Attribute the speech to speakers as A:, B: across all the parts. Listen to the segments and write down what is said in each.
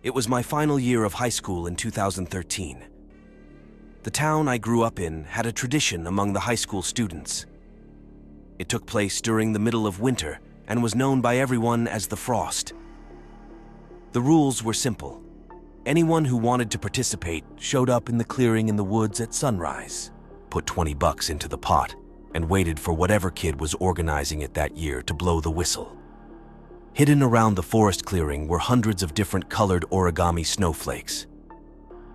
A: It was my final year of high school in 2013. The town I grew up in had a tradition among the high school students. It took place during the middle of winter and was known by everyone as the Frost. The rules were simple. Anyone who wanted to participate showed up in the clearing in the woods at sunrise, put $20 into the pot, and waited for whatever kid was organizing it that year to blow the whistle. Hidden around the forest clearing were hundreds of different colored origami snowflakes.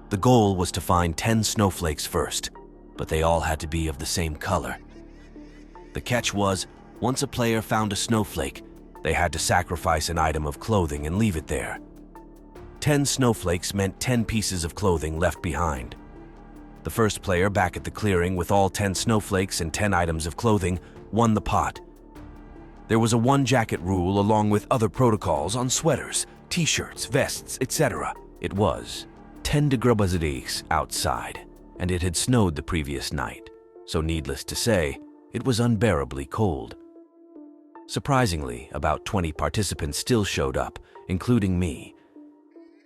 A: The goal was to find 10 snowflakes first, but they all had to be of the same color. The catch was, once a player found a snowflake, they had to sacrifice an item of clothing and leave it there. 10 snowflakes meant 10 pieces of clothing left behind. The first player back at the clearing with all 10 snowflakes and 10 items of clothing won the pot. There was a one-jacket rule along with other protocols on sweaters, t-shirts, vests, etc. It was 10 degrees outside, and it had snowed the previous night, so needless to say, it was unbearably cold. Surprisingly, about 20 participants still showed up, including me.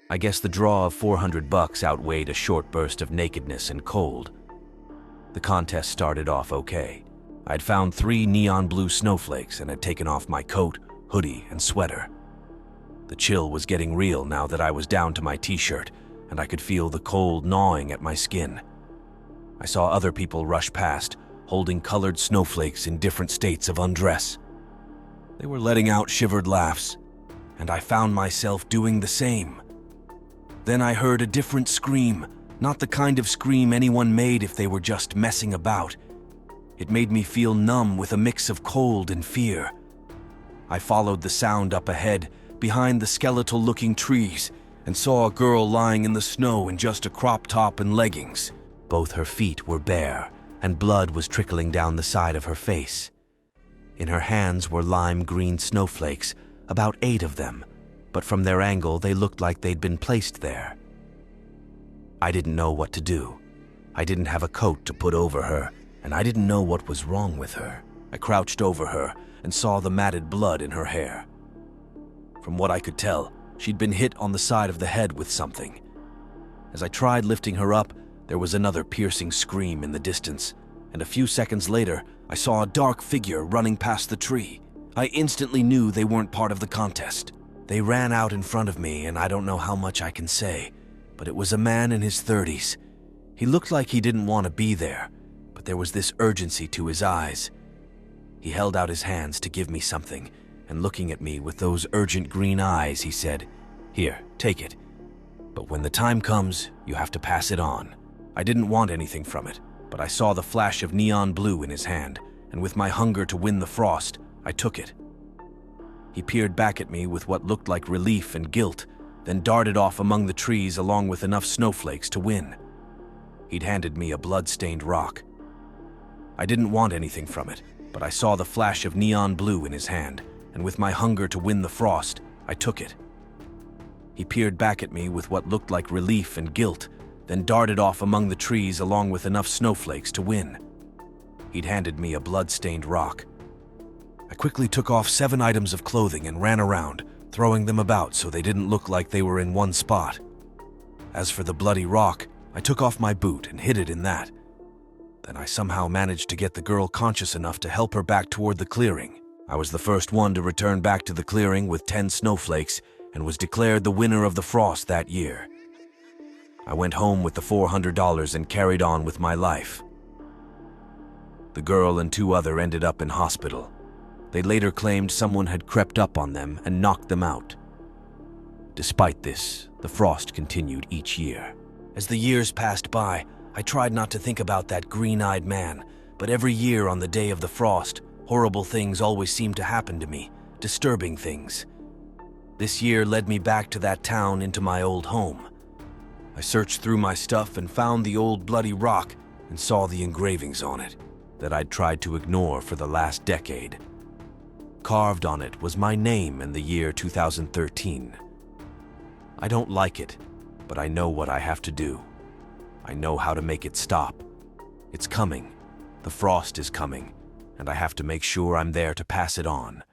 A: I guess the draw of $400 outweighed a short burst of nakedness and cold. The contest started off okay. I'd found 3 neon blue snowflakes and had taken off my coat, hoodie, and sweater. The chill was getting real now that I was down to my t-shirt, and I could feel the cold gnawing at my skin. I saw other people rush past, holding colored snowflakes in different states of undress. They were letting out shivered laughs, and I found myself doing the same. Then I heard a different scream, not the kind of scream anyone made if they were just messing about. It made me feel numb with a mix of cold and fear. I followed the sound up ahead, behind the skeletal-looking trees, and saw a girl lying in the snow in just a crop top and leggings. Both her feet were bare, and blood was trickling down the side of her face. In her hands were lime green snowflakes, about 8 of them, but from their angle they looked like they'd been placed there. I didn't know what to do. I didn't have a coat to put over her, and I didn't know what was wrong with her. I crouched over her and saw the matted blood in her hair. From what I could tell, she'd been hit on the side of the head with something. As I tried lifting her up, there was another piercing scream in the distance, and a few seconds later, I saw a dark figure running past the tree. I instantly knew they weren't part of the contest. They ran out in front of me, and I don't know how much I can say, but it was a man in his 30s. He looked like he didn't want to be there, but there was this urgency to his eyes. He held out his hands to give me something, and looking at me with those urgent green eyes, he said, "Here, take it. But when the time comes, you have to pass it on." I didn't want anything from it, but I saw the flash of neon blue in his hand, and with my hunger to win the frost, I took it. He peered back at me with what looked like relief and guilt, then darted off among the trees along with enough snowflakes to win. He'd handed me a blood-stained rock. I didn't want anything from it, but I saw the flash of neon blue in his hand, and with my hunger to win the frost, I took it. He peered back at me with what looked like relief and guilt, then darted off among the trees along with enough snowflakes to win. He'd handed me a blood-stained rock. I quickly took off 7 items of clothing and ran around, throwing them about so they didn't look like they were in one spot. As for the bloody rock, I took off my boot and hid it in that. Then I somehow managed to get the girl conscious enough to help her back toward the clearing. I was the first one to return back to the clearing with 10 snowflakes and was declared the winner of the frost that year. I went home with the $400 and carried on with my life. The girl and 2 others ended up in hospital. They later claimed someone had crept up on them and knocked them out. Despite this, the frost continued each year. As the years passed by, I tried not to think about that green-eyed man, but every year on the day of the frost, horrible things always seemed to happen to me, disturbing things. This year led me back to that town into my old home. I searched through my stuff and found the old bloody rock and saw the engravings on it that I'd tried to ignore for the last decade. Carved on it was my name and the year 2013. I don't like it, but I know what I have to do. I know how to make it stop. It's coming. The frost is coming, and I have to make sure I'm there to pass it on.